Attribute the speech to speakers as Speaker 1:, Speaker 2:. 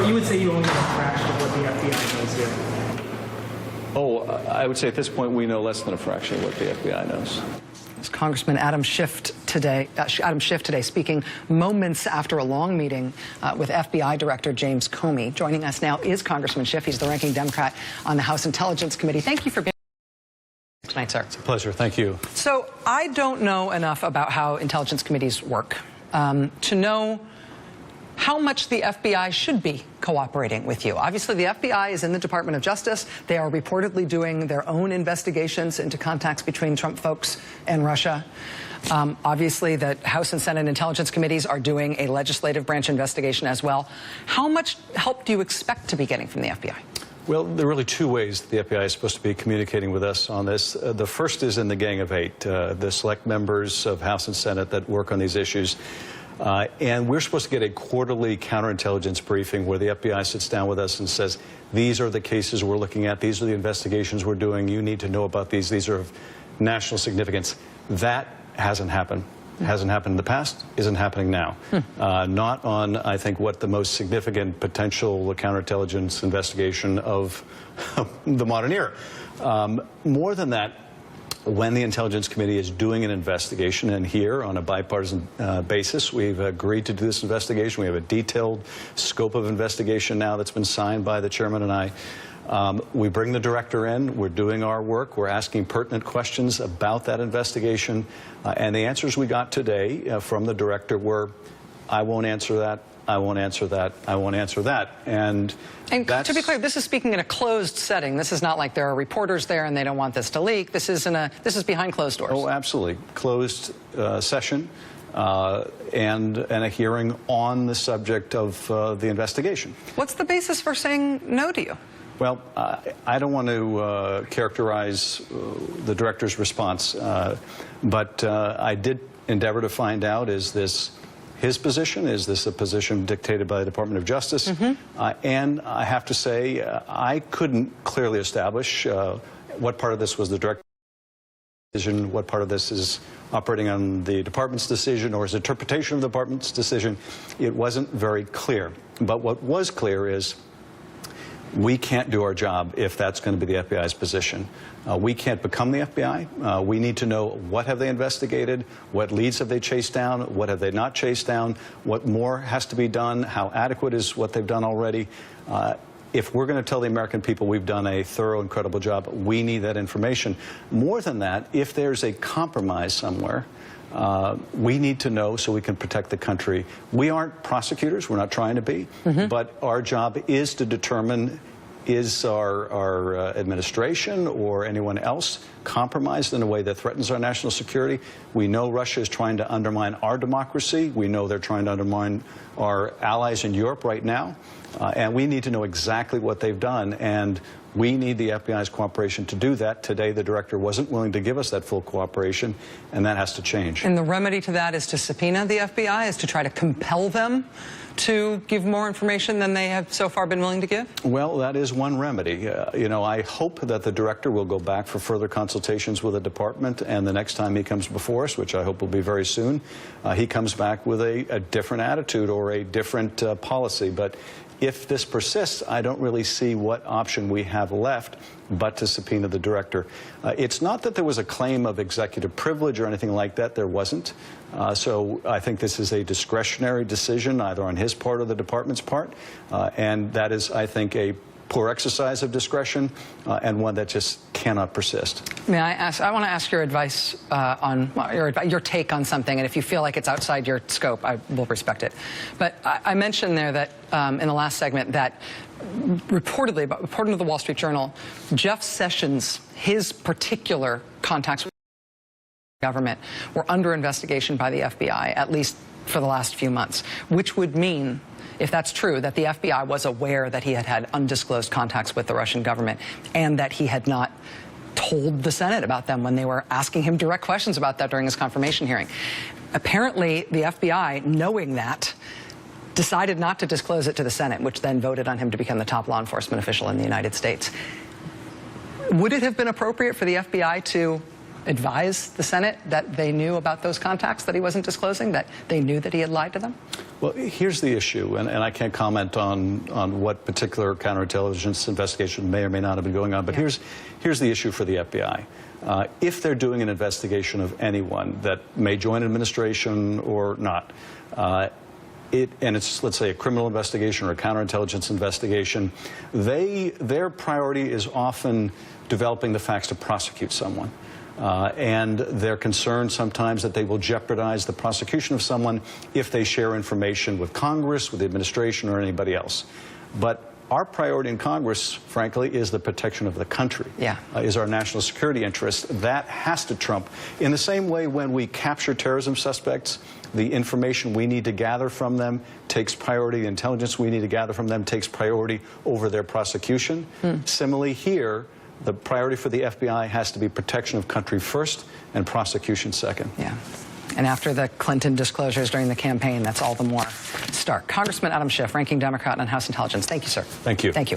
Speaker 1: But you would say you only know a fraction of what the FBI knows here.
Speaker 2: Oh, I would say at this point we know less than a fraction of what the FBI knows.
Speaker 3: Congressman Adam Schiff today speaking moments after a long meeting with FBI Director James Comey. Joining us now is Congressman Schiff. He's the ranking Democrat on the House Intelligence Committee. Thank you for being here tonight, sir.
Speaker 2: It's a pleasure. Thank you.
Speaker 3: So I don't know enough about how intelligence committees work to know how much the FBI should be cooperating with you. Obviously, the FBI is in the Department of Justice. They are reportedly doing their own investigations into contacts between Trump folks and Russia. Obviously, the House and Senate Intelligence Committees are doing a legislative branch investigation as well. How much help do you expect to be getting from the FBI?
Speaker 2: Well, there are really two ways the FBI is supposed to be communicating with us on this. The first is in the Gang of Eight, the select members of House and Senate that work on these issues. And we're supposed to get a quarterly counterintelligence briefing where the FBI sits down with us and says, these are the cases we're looking at, these are the investigations we're doing, you need to know about these are of national significance. That hasn't happened. Hasn't happened in the past, isn't happening now. Not on, I think, what the most significant potential counterintelligence investigation of the modern era. More than that, when the Intelligence Committee is doing an investigation, and here on a bipartisan basis, we've agreed to do this investigation. We have a detailed scope of investigation now that's been signed by the chairman and I. We bring the director in, we're doing our work, we're asking pertinent questions about that investigation, and the answers we got today from the director were, I won't answer that, I won't answer that, I won't answer that. And
Speaker 3: to be clear, this is speaking in a closed setting. This is not like there are reporters there and they don't want this to leak. This is behind closed doors.
Speaker 2: Oh, absolutely. Closed session and a hearing on the subject of the investigation.
Speaker 3: What's the basis for saying no to you?
Speaker 2: Well, I don't want to characterize the director's response, but I did endeavor to find out, is this his position? Is this a position dictated by the Department of Justice? And I have to say, I couldn't clearly establish what part of this was the director's decision, what part of this is operating on the department's decision or his interpretation of the department's decision. It wasn't very clear. But what was clear is we can't do our job if that's going to be the FBI's position. We can't become the FBI. We need to know what have they investigated, what leads have they chased down, what have they not chased down, what more has to be done, how adequate is what they've done already. If we're going to tell the American people we've done a thorough, incredible job, we need that information. More than that, if there's a compromise somewhere, we need to know so we can protect the country. We aren't prosecutors, we're not trying to be, but our job is to determine, is our administration or anyone else compromised in a way that threatens our national security? We know Russia is trying to undermine our democracy. We know they're trying to undermine our allies in Europe right now. And we need to know exactly what they've done. And we need the FBI's cooperation to do that. Today, the director wasn't willing to give us that full cooperation, and that has to change. And
Speaker 3: the remedy to that is to subpoena the FBI, is to try to compel them to give more information than they have so far been willing to give?
Speaker 2: Well, that is one remedy. You know, I hope that the director will go back for further consultations with the department, and the next time he comes before us, which I hope will be very soon, he comes back with a different attitude or a different policy. But if this persists, I don't really see what option we have left but to subpoena the director. It's not that there was a claim of executive privilege or anything like that. There wasn't. So I think this is a discretionary decision, either on his part or the department's part. And that is, I think, a poor exercise of discretion and one that just cannot persist.
Speaker 3: May I ask, I want to ask your advice on, your take on something, and if you feel like it's outside your scope, I will respect it. But I mentioned there that in the last segment that reportedly, according to the Wall Street Journal, Jeff Sessions, his particular contacts with the government were under investigation by the FBI, at least for the last few months, which would mean, if that's true, that the FBI was aware that he had had undisclosed contacts with the Russian government and that he had not told the Senate about them when they were asking him direct questions about that during his confirmation hearing. Apparently, the FBI, knowing that, decided not to disclose it to the Senate, which then voted on him to become the top law enforcement official in the United States. Would it have been appropriate for the FBI to advise the Senate that they knew about those contacts that he wasn't disclosing, that they knew that he had lied to them?
Speaker 2: Well, here's the issue, and I can't comment on what particular counterintelligence investigation may or may not have been going on, but here's the issue for the FBI. If they're doing an investigation of anyone that may join administration or not, and it's, let's say, a criminal investigation or a counterintelligence investigation, their priority is often developing the facts to prosecute someone. And they're concerned sometimes that they will jeopardize the prosecution of someone if they share information with Congress, with the administration, or anybody else. But our priority in Congress, frankly, is the protection of the country, is our national security interest. That has to trump. In the same way, when we capture terrorism suspects, the information we need to gather from them takes priority. The intelligence we need to gather from them takes priority over their prosecution. Similarly here, the priority for the FBI has to be protection of country first and prosecution second.
Speaker 3: Yeah. And after the Clinton disclosures during the campaign, that's all the more stark. Congressman Adam Schiff, ranking Democrat on House Intelligence. Thank you, sir.
Speaker 2: Thank you.
Speaker 3: Thank you.